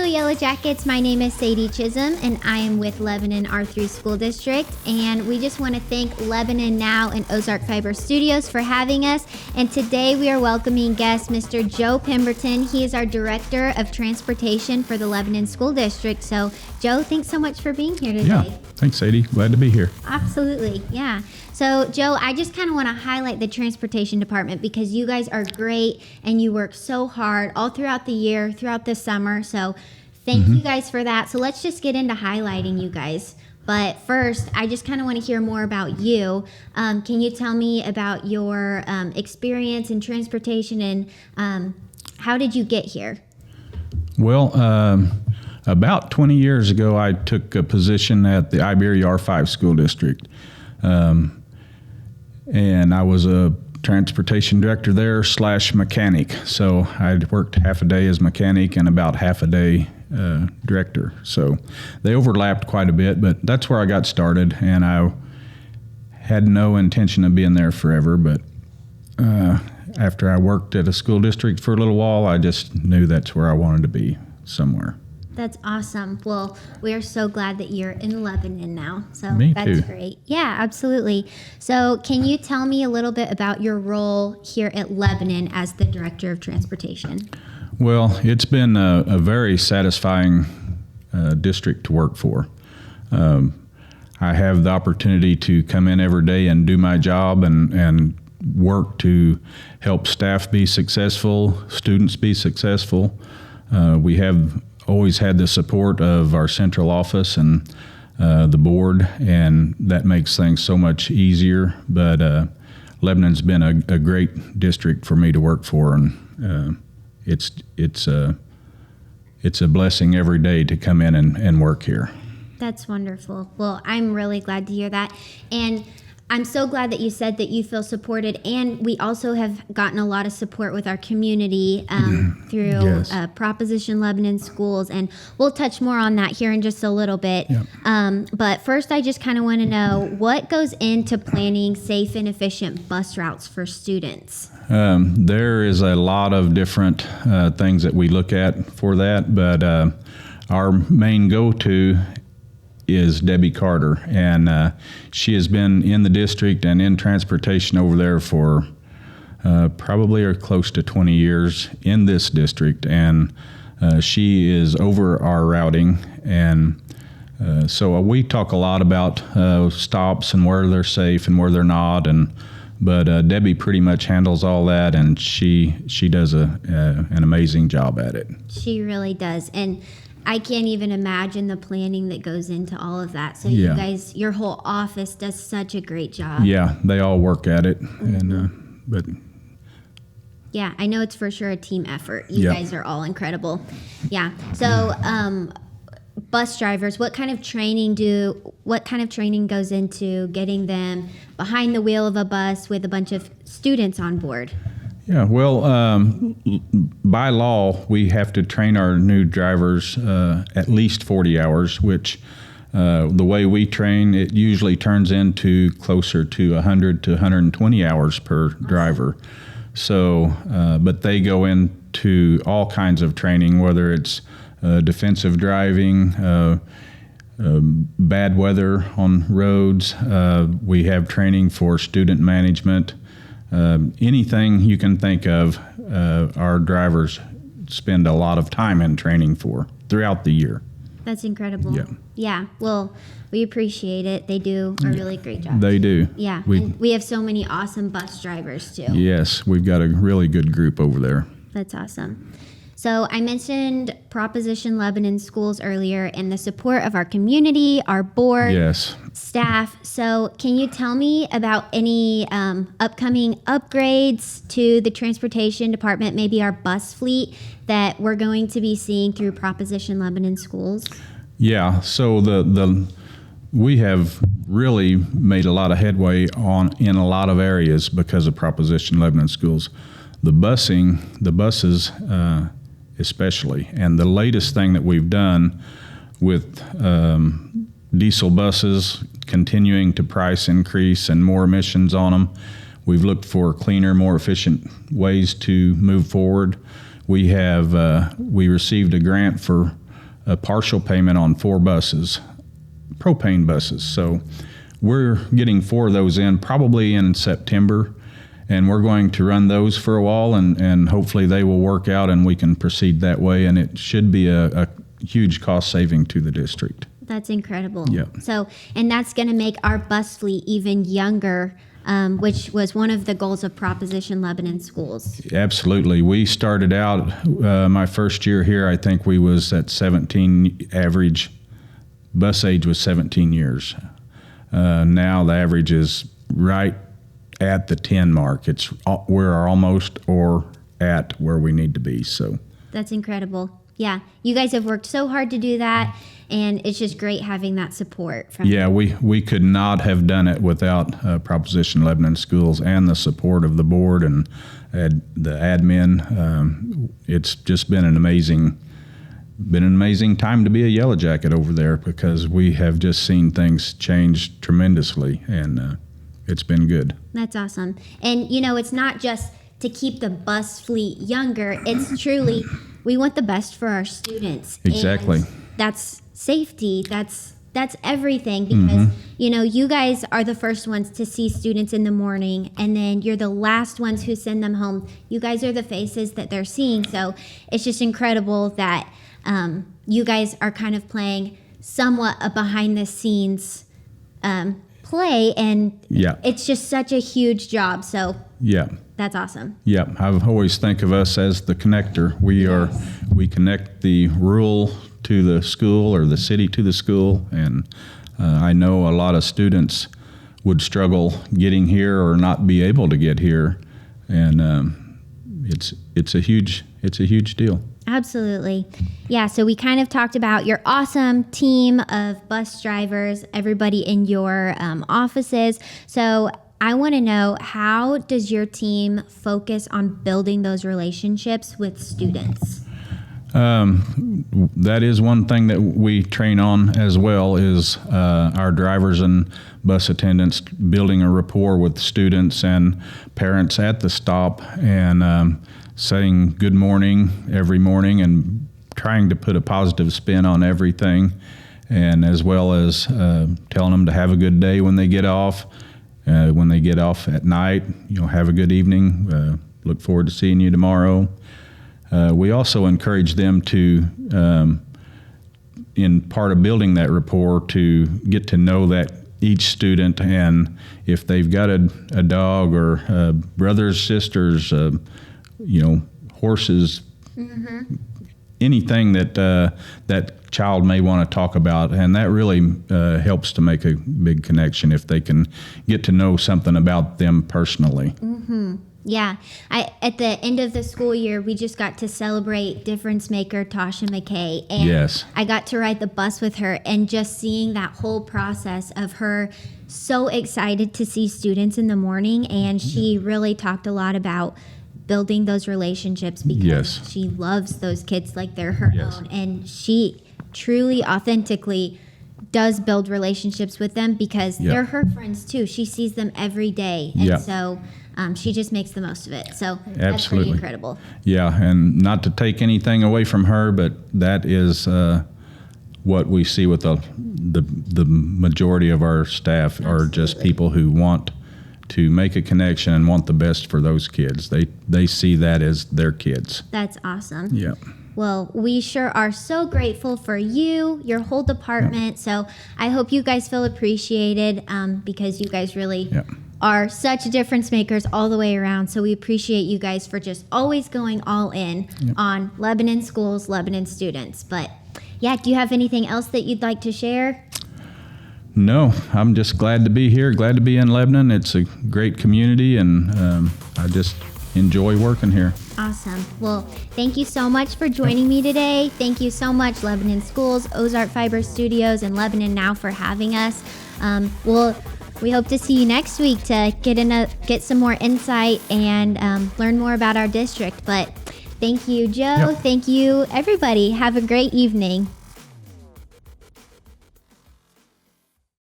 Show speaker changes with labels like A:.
A: Hello, Yellow Jackets. My name is Sadie Chisum, and I am with Lebanon R-3 School District. And we just want to thank Lebanon Now and Ozark Fiber Studios for having us. And today we are welcoming guest Mr. Joe Pemberton. He is our Director of Transportation for the Lebanon School District. So, Joe, thanks so much for being here today.
B: Yeah, thanks, Sadie. Glad to be here.
A: Absolutely, yeah. So, Joe, I just kind of want to highlight the Transportation Department because you guys are great and you work so hard all throughout the year, throughout the summer. So, thank you guys for that. So, let's just get into highlighting you guys. But first, I just kind of want to hear more about you. Can you tell me about your experience in transportation and how did you get here?
B: Well, about 20 years ago, I took a position at the Lebanon R-3 School District. And I was a transportation director there / mechanic. So I worked half a day as mechanic and about half a day director. So they overlapped quite a bit, but that's where I got started. And I had no intention of being there forever. But after I worked at a school district for a little while, I just knew that's where I wanted to be somewhere.
A: That's awesome. Well, we are so glad that you're in Lebanon now. So
B: Me
A: that's
B: too.
A: Great. Yeah, absolutely. So can you tell me a little bit about your role here at Lebanon as the Director of Transportation?
B: Well, it's been a very satisfying district to work for. I have the opportunity to come in every day and do my job and work to help staff be successful, students be successful. We have always had the support of our central office and the board, and that makes things so much easier. But Lebanon's been a great district for me to work for, and it's a blessing every day to come in and work here.
A: That's wonderful. Well, I'm really glad to hear that. And I'm so glad that you said that you feel supported, and we also have gotten a lot of support with our community through
B: Yes.
A: Proposition Lebanon Schools, and we'll touch more on that here in just a little bit.
B: Yep.
A: But first, I just kind of want to know what goes into planning safe and efficient bus routes for students.
B: There is a lot of different things that we look at for that, but our main go-to is Debbie Carter, and she has been in the district and in transportation over there for probably or close to 20 years in this district, and she is over our routing, and so we talk a lot about stops and where they're safe and where they're not, but Debbie pretty much handles all that, and she does an amazing job at it.
A: She really does, and I can't even imagine the planning that goes into all of that. So you guys, your whole office does such a great job.
B: Yeah, they all work at it, and but
A: yeah, I know it's for sure a team effort. You guys are all incredible. Yeah. So bus drivers, what kind of training goes into getting them behind the wheel of a bus with a bunch of students on board?
B: Yeah, well, by law, we have to train our new drivers at least 40 hours, which the way we train, it usually turns into closer to 100 to 120 hours per driver. So, but they go into all kinds of training, whether it's defensive driving, bad weather on roads. We have training for student management. Anything you can think of, our drivers spend a lot of time in training for throughout the year.
A: That's incredible.
B: Yeah.
A: Yeah. Well, we appreciate it. They do a really great job.
B: They do.
A: Yeah. And we have so many awesome bus drivers too.
B: Yes, we've got a really good group over there.
A: That's awesome. So I mentioned Proposition Lebanon Schools earlier and the support of our community, our board,
B: Yes.
A: staff. So can you tell me about any upcoming upgrades to the transportation department, maybe our bus fleet that we're going to be seeing through Proposition Lebanon Schools?
B: Yeah, so we have really made a lot of headway in a lot of areas because of Proposition Lebanon Schools. The buses especially, and the latest thing that we've done with diesel buses continuing to price increase and more emissions on them, we've looked for cleaner, more efficient ways to move forward. We received a grant for a partial payment on 4 buses, propane buses. So we're getting 4 of those in probably in September, and we're going to run those for a while, and hopefully they will work out and we can proceed that way, and it should be a huge cost saving to the district.
A: That's incredible.
B: Yeah.
A: So, and that's going to make our bus fleet even younger, which was one of the goals of Proposition Lebanon Schools.
B: Absolutely. We started out, my first year here, I think we was at 17, average bus age was 17 years. Now the average is right at the 10 mark. We're almost or at where we need to be. So
A: that's incredible. Yeah, you guys have worked so hard to do that, and it's just great having that support from
B: Yeah, we could not have done it without Proposition Lebanon Schools and the support of the board and the admin. It's just been an amazing time to be a Yellow Jacket over there, because we have just seen things change tremendously, and it's been good.
A: That's awesome. And it's not just to keep the bus fleet younger, it's truly we want the best for our students.
B: Exactly.
A: And that's safety. That's everything, because you guys are the first ones to see students in the morning, and then you're the last ones who send them home. You guys are the faces that they're seeing. So it's just incredible that you guys are kind of playing somewhat a behind the scenes play, and it's just such a huge job. So that's awesome.
B: Yeah, I've always think of us as the connector. We connect the rural to the school, or the city to the school, and I know a lot of students would struggle getting here or not be able to get here, and it's a huge deal.
A: Absolutely. Yeah, so we kind of talked about your awesome team of bus drivers, everybody in your offices. So I want to know, how does your team focus on building those relationships with students?
B: That is one thing that we train on as well, is our drivers and bus attendants building a rapport with students and parents at the stop, and saying good morning every morning and trying to put a positive spin on everything, and as well as telling them to have a good day when they get off. When they get off at night, have a good evening. Look forward to seeing you tomorrow. We also encourage them to, in part of building that rapport, to get to know that each student, and if they've got a dog or brothers, sisters, horses, anything that child may want to talk about, and that really helps to make a big connection if they can get to know something about them personally.
A: Yeah. At the end of the school year, we just got to celebrate difference maker Tasha McKay. And
B: yes.
A: I got to ride the bus with her, and just seeing that whole process of her so excited to see students in the morning. And she really talked a lot about building those relationships, because she loves those kids like they're her own. And she truly, authentically does build relationships with them, because they're her friends too. She sees them every day. And so she just makes the most of it. So that's pretty incredible.
B: Yeah, and not to take anything away from her, but that is what we see with the majority of our staff are just people who want to make a connection and want the best for those kids. They see that as their kids.
A: That's awesome.
B: Yeah.
A: Well, we sure are so grateful for you, your whole department. So I hope you guys feel appreciated, because you guys really are such difference makers all the way around. So we appreciate you guys for just always going all in on Lebanon schools, Lebanon students. But do you have anything else that you'd like to share?
B: No, I'm just glad to be here, glad to be in Lebanon. It's a great community, and I just enjoy working here.
A: Awesome. Well, thank you so much for joining me today. Thank you so much, Lebanon Schools, Ozark Fiber Studios, and Lebanon Now for having us. We hope to see you next week to get some more insight and learn more about our district. But thank you, Joe. Thank you, everybody. Have a great evening.